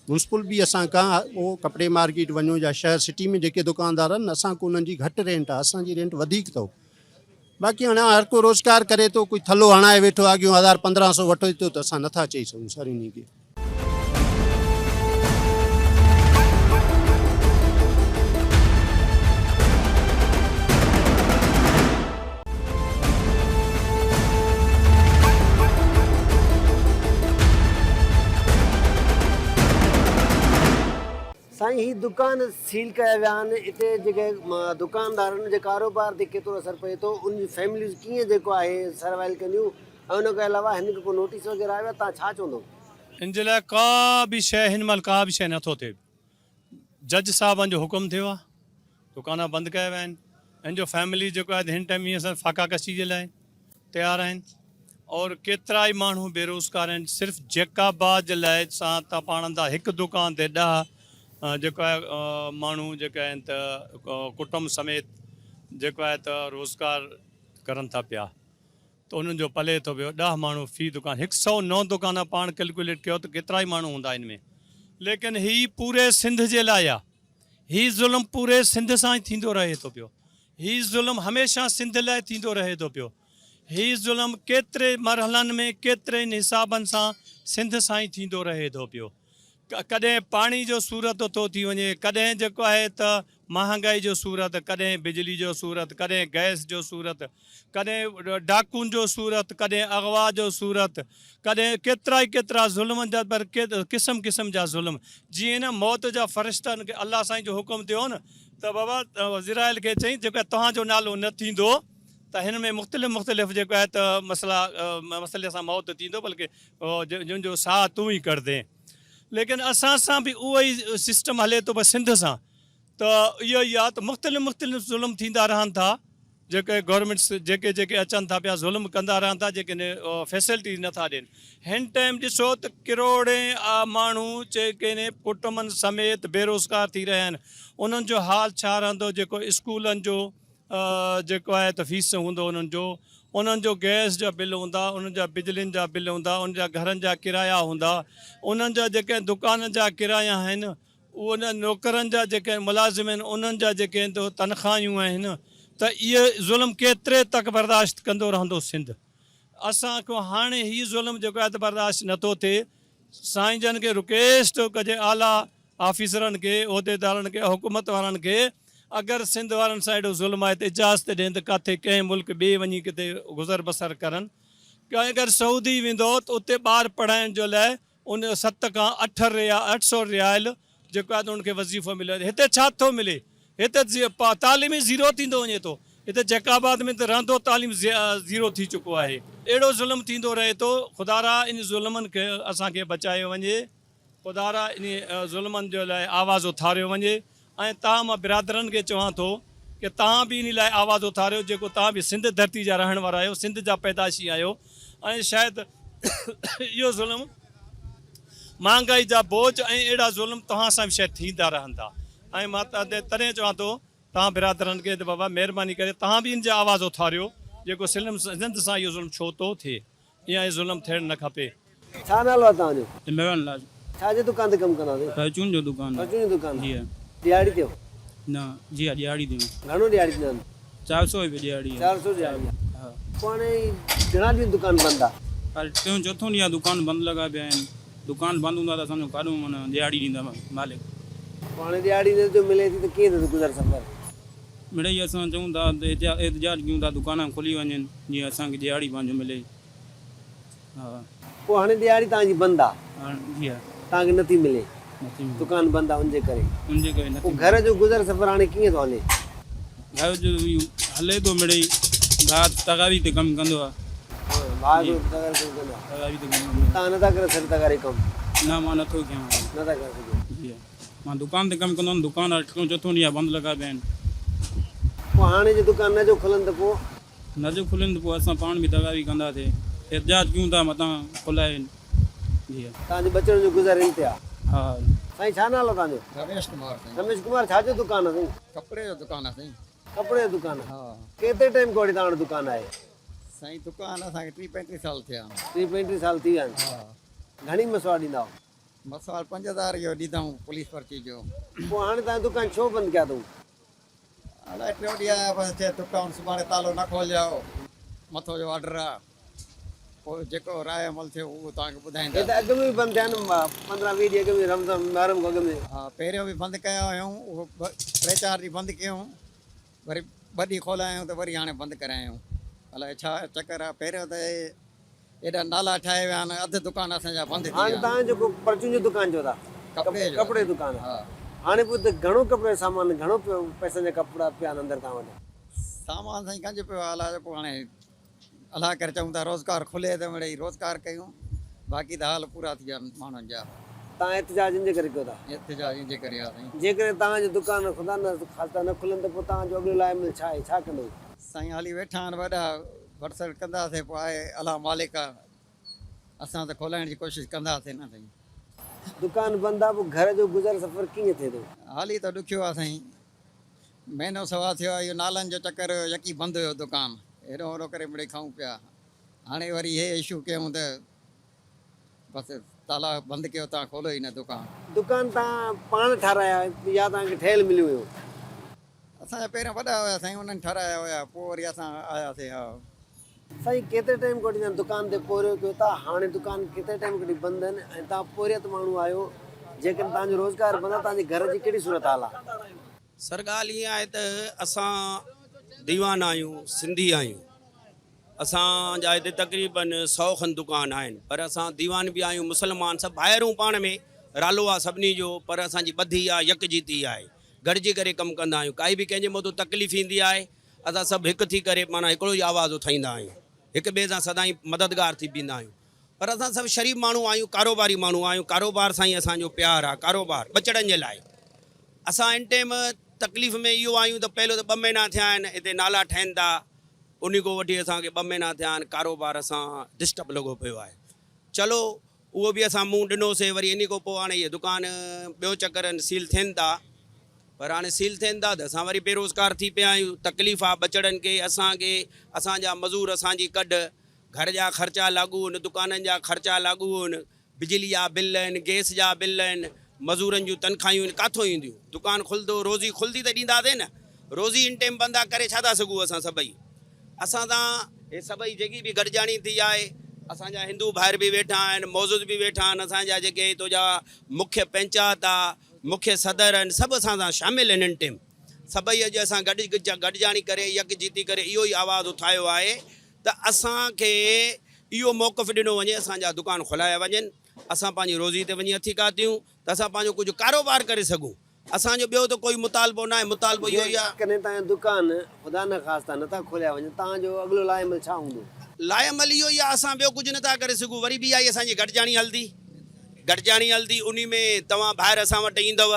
H: म्यूनसिपल बि असां खां, उहो कपिड़े मार्केट वञो या शहर सिटी में जेके दुकानदार आहिनि, असांखे उन्हनि जी घटि रेंट आहे, असांजी रेंट वधीक अथव। बाक़ी हाणे हर को रोज़गार करे थो, कोई थलो हणाए वेठो आहे, अॻियूं 1000-1500 वठे थो, त असां नथा चई सघूं सर इन खे।
A: साईं ही दुकान सील कया विया आहिनि, हिते जेके दुकानदारनि जे कारोबार ते केतिरो असरु पए थो, उन जी फैमिलीज़ कीअं जेको आहे सर्वाइव कंदियूं, ऐं उन खां अलावा हिन खे को नोटिस वग़ैरह आयो आहे, तव्हां छा चवंदो?
I: इन जे लाइ का बि शइ हिन महिल का बि शइ नथो थिए। जज साहिबनि जो हुकुम थियो आहे, दुकान बंदि कया विया आहिनि। हिन जो फैमिली जेको आहे हिन टाइम हीअं फाका कशी जे लाइ तयारु आहिनि। और केतिरा ई माण्हू बेरोज़गार आहिनि। सिर्फ़ु जेकाबाद जे लाइ सां तव्हां पाण था हिकु दुकान ते 10 जेको आहे माण्हू जेके आहिनि त कुटुंब समेत जेको आहे त रोज़गार करनि था पिया, त उन्हनि जो पले थो पियो। 10 माण्हू फी दुकान, 109 दुकान पाण कैलकुलेट कयो त केतिरा ई माण्हू हूंदा हिन में। लेकिन ही पूरे सिंध जे लाइ आहे। ही ज़ुल्म पूरे सिंध सां ई थींदो रहे थो पियो। ही ज़ुल्म हमेशह सिंध लाइ थींदो रहे थो पियो। ही ज़ुल्म केतिरे मरहलनि में केतिरे हिसाबनि सां सिंध सां ई थींदो रहे थो पियो। कॾहिं पाणी जो सूरत थो थी वञे, कॾहिं जेको आहे त महांगाई जो सूरत, कॾहिं बिजली जो सूरत, कॾहिं गैस जो सूरत, कॾहिं डाकुनि जो सूरत, कॾहिं अगवा जो सूरत, कॾहिं केतिरा ज़ुल्म जा, पर क़िस्म क़िस्म जा ज़ुल्म। जीअं न मौत जा फ़रिश्तनि खे अलाह साईं जो हुकुम थियो न, त बाबा इज़राइल खे चई जेको तव्हांजो नालो न थींदो त हिन में मुख़्तलिफ़ जेको आहे त मसइले सां मौत थींदो, बल्कि जंहिंजो साह तूं ई कर दे। लेकिन असां सां बि उहो ई सिस्टम हले थो पियो सिंध सां। त इहो ई आहे त मुख़्तलिफ़ ज़ुल्म थींदा रहनि था। जेके गवर्नमेंट्स जेके जेके अचनि था पिया ज़ुल्म कंदा रहनि था, जेके फैसिलिटी नथा ॾियनि। हिन टाइम ॾिसो त किरोड़े माण्हू जेके कुटुंबनि समेत बेरोज़गार थी रहिया आहिनि। उन्हनि जो हाल छा रहंदो, जेको स्कूलनि जो जेको आहे त फीस हूंदो उन्हनि जो गैस जा बिल हूंदा, उन्हनि जा बिजलियुनि जा बिल हूंदा, उन जा घरनि जा किराया हूंदा, उन्हनि जा जेके दुकान जा किराया आहिनि, उन नौकरनि जा जेके मुलाज़िम आहिनि उन्हनि जा जेके तनख़्वाहियूं आहिनि, त इहे ज़ुल्म केतिरे तक बर्दाश्त कंदो रहंदो सिंध। असांखे हाणे हीउ ज़ुल्म जेको आहे त बर्दाश्त नथो थिए। साईं जन खे रिक्वेस्ट कजे, आला ऑफिसरनि खे, उहिदेदारनि खे, हुकूमत वारनि खे, अगरि सिंध वारनि सां एॾो ज़ुल्म आहे त इजाज़त ॾियनि त किथे कंहिं मुल्क ॿिए वञी किथे गुज़र बसर करनि। कंहिं अगरि सऊदी वेंदो त उते ॿार पढ़ाइण जो लाइ उन 7 खां 800 रियाल जेको आहे त उनखे वज़ीफ़ो मिले। हिते छा थो मिले? हिते तालीम ई ज़ीरो थींदो वञे थो। हिते जैकाबाद में त रहंदो तालीम ज़ीरो थी चुको आहे। अहिड़ो ज़ुल्म थींदो रहे थो। ख़ुदारा इन ज़ुल्मनि खे असांखे बचायो वञे, ख़ुदारा इन ज़ुल्मनि जे लाइ आवाज़ु उथारियो वञे। ऐं तव्हां मां बिरादरनि खे चवां थो कि तव्हां बि इन लाइ आवाज़ु उथारियो, जेको तव्हां बि सिंध धरती जा रहण वारा आहियो, सिंध जा पैदाशी आहियो। ऐं शायदि इहो ज़ुल्म, महांगाई जा बोझ ऐं अहिड़ा ज़ुल्म तव्हां सां बि शायदि थींदा रहंदा। ऐं मां तॾहिं चवां थो तव्हां बिरादरनि खे त बाबा महिरबानी करे तव्हां बि इन जा आवाज़ु उथारियो, जेको सिंध सां इहो ज़ुल्म छो थो थिए। ईअं ज़ुल्म थियणु न खपे।
A: छा नालो आहे तव्हांजो?
C: इमरान लाल।
A: छाजे दुकान ते कमु कंदा आहियो?
C: परचून जो दुकान।
A: परचून जी दुकान?
C: जी
A: दिहाड़ी ते हो?
C: न जी हाँ, दिहाड़ी ते।
A: घणो दिहाड़ी ॾींदा आहिनि?
C: 400 रुपये दिहाड़ी है।
A: 400 दिहाड़ी आहे। पोइ हाणे घणा ॾींहं दुकान बंदि आहे?
C: पर टियों चौथों ॾींहुं दुकान बंदि लॻा पिया आहिनि। दुकान बंदि हूंदा त असांजो काॾो माना दिहाड़ी ॾींदा मालिक।
A: पोइ हाणे दिहाड़ी जो मिले थी त कीअं थो गुज़र सफ़र?
C: मिड़ई असां चऊं था त एहतिजाज कयूं था, दुकान खुली वञनि जीअं असांखे दिहाड़ी पंहिंजो मिले। हा।
A: पोइ हाणे दिहाड़ी तव्हांजी बंदि आहे?
C: हाणे जी हा,
A: तव्हांखे नथी मिले?
C: नथी मिले।
A: दुकान बंदि आहे उनजे करे?
C: उनजे करे
A: पोइ
C: नथी।
A: घर जो गुज़र सफ़र हाणे कीअं थो हले?
C: घर जो हले थो मिड़ई। भाउ तगारी ते कमु कंदो आहे।
A: भाउ तगारी कमु कंदो आहे?
C: तगारी ते कमु कंदो
A: तव्हां नथा करे सघो तगारी कमु?
C: आहे। न मां नथो कयां।
A: नथा करे सघो?
C: जी हा, मां दुकान ते कमु कंदो आहियां। दुकान टियों चौथों ॾींहुं बंदि लॻा पिया आहिनि।
A: पोइ हाणे जो दुकान न जो खुलनि त पोइ?
C: न जो खुलनि त पोइ असां पाण बि तगारी कंदासीं। एहतिजाज कयूं था मथां खुलाइनि। जी हा।
A: तव्हांजे बचनि जो गुज़र इन ते आहे?
C: हा।
A: साईं छा नालो तव्हांजो?
J: रमेश कुमार साईं।
A: रमेश कुमार, छाजो दुकान आहे साईं?
J: कपिड़े जो दुकान आहे साईं।
A: कपिड़े जो दुकान आहे?
J: हा
A: केतिरे टाइम खां वठी तव्हां वटि दुकान आहे?
J: साईं दुकान असांखे 30-35 साल थिया आहिनि।
A: 30-35 साल थी विया आहिनि।
J: हा।
A: घणी मसवाड़ ॾींदा आहियो?
J: मसवाड़ 5000 जो ॾींदा आहियूं पुलिस पर्ची जो।
A: पोइ हाणे तव्हां दुकान छो बंदि कया अथऊं?
J: अलाए टियों ॾींहुं आया बसि चए दुकान सुभाणे तालो न खोलियो, मथो जो ऑर्डर आहे। पोइ जेको राय अमल थियो उहो तव्हांखे
A: हे
J: ॿुधाईंदा।
A: त अॻु में बि बंदि थिया आहिनि 15-20 ॾींहं अॻु में, रमज़ान मुहर्रम खां अॻु में।
J: हा पहिरियों बि बंदि कया हुयूं, उहो 3-4 ॾींहं बंदि कयूं, वरी 2 ॾींहं खोलायूं त वरी हाणे बंदि करायूं। अलाए छा चकर आहे। पहिरियों त एॾा नाला ठाहे विया आहिनि, अधु दुकान असांजा बंदि थी
A: हाणे
J: विया।
A: तव्हां जेको परचून जो दुकान चओ था,
J: कपिड़े जो।
A: कपिड़े जो दुकान आहे।
J: हा।
A: हाणे पोइ त घणो कपिड़े जो सामान, घणो पैसनि जा कपिड़ा पिया आहिनि अंदरि तव्हां वटि?
J: सामान साईं कंहिंजो पियो आहे अलाए। पोइ हाणे अलाह करे चऊं था रोज़गार खुले त मिड़ई रोज़गार कयूं, बाक़ी त हाल पूरा थी विया आहिनि माण्हुनि जा।
A: तव्हां एहतिजाज इन जे करे कयो था?
J: एहतिजाज जे करे आहे साईं।
A: जेकॾहिं तव्हांजी दुकान ख़ुदा न ख़ासिता न खुलनि त पोइ तव्हांजो अॻिलो लाइमल छा आहे, छा कंदो?
J: साईं हाली वेठा आहिनि वॾा, वरसर कंदासीं। पोइ आहे अलाह मालिक आहे, असां त खोलाइण जी कोशिशि कंदासीं न साईं।
A: दुकान बंदि आहे, पोइ घर जो गुज़र सफ़र कीअं थिए थो?
J: हाली त ॾुखियो आहे साईं। महीनो सवा थियो आहे, इहो नालनि जो चकर यकी बंदि हुयो दुकान, हेॾो होॾो करे मिड़ई खाऊं पिया। हाणे वरी इहे इशू कयूं त बसि ताला बंदि कयो, तव्हां खोलो ई न दुकान।
A: दुकान तव्हां पाण ठाराया या तव्हांखे ठहियल मिलियो हुयो?
J: असांजा पहिरियों वॾा हुया साईं, उन्हनि ठाराया हुया, पोइ वरी असां आयासीं। हा
A: साईं केतिरे टाइम खां वठी तव्हां दुकान ते पोरियो कयो था? हाणे दुकान केतिरे टाइम खां वठी बंदि आहिनि ऐं तव्हां पोरियत माण्हू आहियो, जेकॾहिं तव्हांजो रोज़गार बंदि आहे, तव्हांजे घर जी कहिड़ी सूरत हाल आहे?
K: सर ॻाल्हि ईअं आहे त असां दीवान आहियूं, सिंधी आहियूं। असांजा हिते तक़रीबन 100 खनि दुकान आहिनि, पर असां दीवान बि आहियूं, मुस्लमान सभु ॿाहिरूं पाण में रालो आहे सभिनी जो, पर असांजी ॿधी आहे, यकजीती आहे, गॾिजी करे कमु कंदा आहियूं। काई बि कंहिंजे मथां तकलीफ़ ईंदी आहे, असां सभु हिकु थी करे माना हिकिड़ो ई आवाज़ु उथाईंदा आहियूं, हिक ॿिए सां सदाईं मददगार थी बीहंदा आहियूं। पर असां सभु शरीफ़ माण्हू आहियूं, कारोबारी माण्हू आहियूं। कारोबार सां ई असांजो प्यार आहे, कारोबार ॿचड़नि जे लाइ। असां इन टाइम तकलीफ़ में इहो आहियूं त पहिरियों त 2 महीना थिया आहिनि हिते नाला ठहिनि था, उन खां वठी असांखे 2 महीना थिया आहिनि, कारोबार असां डिस्टर्ब लॻो पियो आहे। चलो उहो बि असां मुंहुं ॾिनोसीं, वरी इन खां पोइ हाणे इहे दुकान ॿियो चकर सील थियनि था, पर हाणे सील थियनि था त असां वरी बेरोज़गार थी पिया आहियूं। तकलीफ़ आहे बचड़नि खे, असांखे, असांजा मज़ूर असांजी कढ, घर जा ख़र्चा लागू आहिनि, दुकाननि जा ख़र्चा लागू आहिनि, बिजली जा बिल आहिनि, गैस जा बिल आहिनि, मज़ूरनि जूं तनख़ाहियूं आहिनि, काथो ईंदियूं? दुकान खुलंदो, रोज़ी खुलंदी त ॾींदासीं न, रोज़ी इन टाइम बंदि आहे, करे छा था सघूं असां सभई? असां सां हे सभई जेकी बि गॾिजाणी थी आहे, असांजा हिंदू भाइर बि वेठा आहिनि, मौजूद बि वेठा आहिनि, असांजा जेके हितो जा मुख्य पंचायत आहे, मुख्य सदर आहिनि, सभु असां सां शामिलु आहिनि। इन टाइम सभई अॼु असां गॾिजाणी करे यकजीती करे इहो ई आवाज़ु उठायो आहे त असांखे इहो मौक़िफ़ ॾिनो वञे, असांजा दुकान खुलाया वञनि, असां पंहिंजी रोज़ी ते वञी हथी कातियूं त असां पंहिंजो कुझु कारोबार करे सघूं। असांजो ॿियो त कोई मुतालबो न आहे, मुतालबो इहो ई आहे।
A: कॾहिं तव्हांजो दुकान ख़ुदा न ख़ास्ता नथा खोलिया वञनि, तव्हांजो अॻिलो लाइमल छा हूंदो?
K: लाइमल इहो ई आहे, असां ॿियो कुझु नथा करे सघूं। वरी बि आई असांजी गॾिजाणी हलंदी, उन में तव्हां ॿाहिरि असां वटि ईंदव,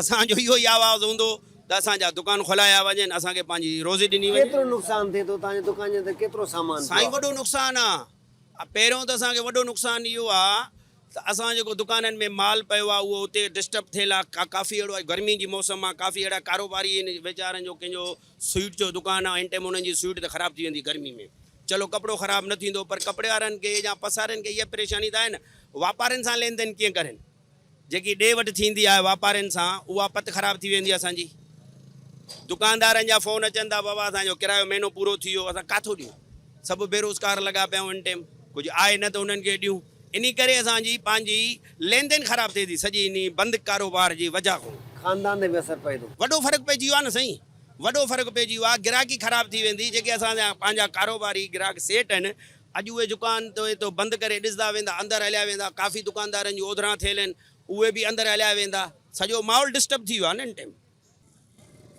K: असांजो इहो ई आवाज़ु हूंदो त असांजा दुकान खुलाया वञनि, असांखे पंहिंजी रोज़ी ॾिनी वञे।
A: केतिरो नुक़सानु थिए थो तव्हांजे दुकान जे अंदरि, केतिरो सामान?
K: साईं वॾो नुक़सानु आहे। पहिरियों त असांखे वॾो नुक़सानु इहो आहे त असां जेको दुकाननि में माल पियो आहे उहो उते डिस्टर्ब थियल आहे। काफ़ी अहिड़ो आहे, गर्मी जी मौसम आहे, काफ़ी अहिड़ा कारोबारी आहिनि वीचारनि जो, कंहिंजो स्वीट जो दुकानु आहे, इन टाइम उन्हनि जी स्वीट त ख़राबु थी वेंदी गर्मी में। चलो कपिड़ो ख़राबु न थींदो, पर कपिड़े वारनि खे या पसारनि खे इहा परेशानी त आहे न। वापारियुनि सां लेन देन कीअं करनि? जेकी ॾे वठि थींदी आहे वापारियुनि सां, उहा पत ख़राबु थी वेंदी आहे असांजी। दुकानदारनि जा फ़ोन अचनि था, बाबा असांजो किरायो महीनो पूरो थी वियो, असां काथो ॾियूं? सभु बेरोज़गार लॻा पिया आहियूं इन टाइम, कुझु आहे न त उन्हनि खे ॾियूं। इन करे असांजी पंहिंजी लेन देन ख़राबु थिए थी, सॼी इन बंदि कारोबार जी वजह खां।
A: ख़ानदान ते बि असरु पए थो।
K: वॾो फ़र्क़ु पइजी वियो आहे न साईं, वॾो फ़र्क़ु पइजी वियो आहे। गिराकी ख़राबु थी वेंदी, जेके असांजा पंहिंजा कारोबारी ग्राहक सेठ आहिनि, अॼु उहे दुकान तो बंदि करे ॾिसंदा वेंदा, अंदरि हलिया वेंदा। काफ़ी दुकानदारनि जूं ओधरा थियल आहिनि, उहे बि अंदरि हलिया वेंदा। सॼो माहौल डिस्टर्ब थी वियो आहे न इन टाइम।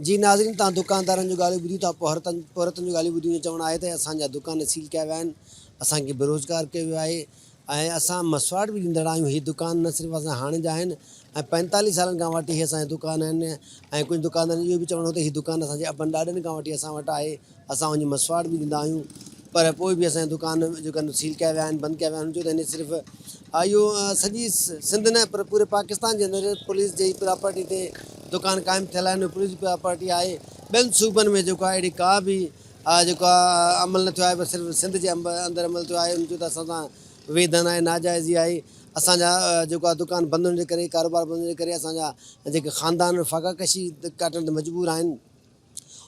A: जी नाज़रीन, तव्हां दुकानदारनि जूं ॻाल्हियूं ॿुधियूं था, औरतुनि जूं ॻाल्हियूं ॿुधियूं। चवणु आहे त असांजा दुकान सील कया विया आहिनि, असांखे बेरोज़गार कयो वियो आहे, ऐं असां मसवाड़ बि ॾींदड़ आहियूं। हीअ दुकान न सिर्फ़ु असां हाणे जा आहिनि, ऐं 45 सालनि खां वठी इहे असांजा दुकान आहिनि। ऐं कुझु दुकानदारनि इहो बि चवणो हो त हीअ दुकान असांजे अबनि ॾाॾनि खां वठी असां वटि आहे, असां वञी मसवाड़ बि ॾींदा आहियूं, पर पोइ बि असांजा दुकान जेका सील कया विया आहिनि, बंदि कया विया आहिनि। छो त हिन सिर्फ़ु इहो सॼी सिंध न पर पूरे पाकिस्तान जे अंदरि पुलिस जी प्रॉपर्टी ते दुकान क़ाइमु थियल आहिनि, पुलिस जी प्रॉपर्टी आहे। ॿियनि सूबनि में जेको आहे अहिड़ी का बि जेको आहे अमल न थियो आहे, बसि सिर्फ़ु सिंध जे अंदरि अमल थियो आहे। उनजो त असां सां वेदन आहे, नाजाइज़ी आहे। असांजा जेको आहे दुकान बंदि हुजण जे करे, कारोबार बंदि हुजण जे करे असांजा जेके ख़ानदान फ़ाक़ाकशी काटण ते मजबूर आहिनि।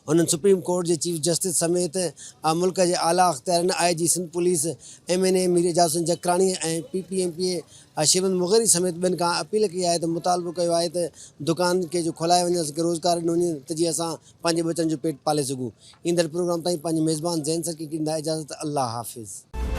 A: उन्हनि सुप्रीम कोर्ट जे चीफ जस्टिस समेत मुल्क जे आला अख़्तियारनि, IG Sindh police, MNA Mir Ejaz Hussain Jakhrani ऐं PPMPA शिवंत मुग़री समेत ॿियनि खां अपील कई आहे, त मुतालबो कयो आहे त दुकान खे जो खोलाए वञे, असांखे रोज़गार ॾिनो वञे, त जीअं असां पंहिंजे बचनि जो पेट पाले सघूं। ईंदड़ प्रोग्राम ताईं पंहिंजे मेज़बान ज़ैन सर खे ॾींदा इजाज़त। अल्लाह हाफ़िज़।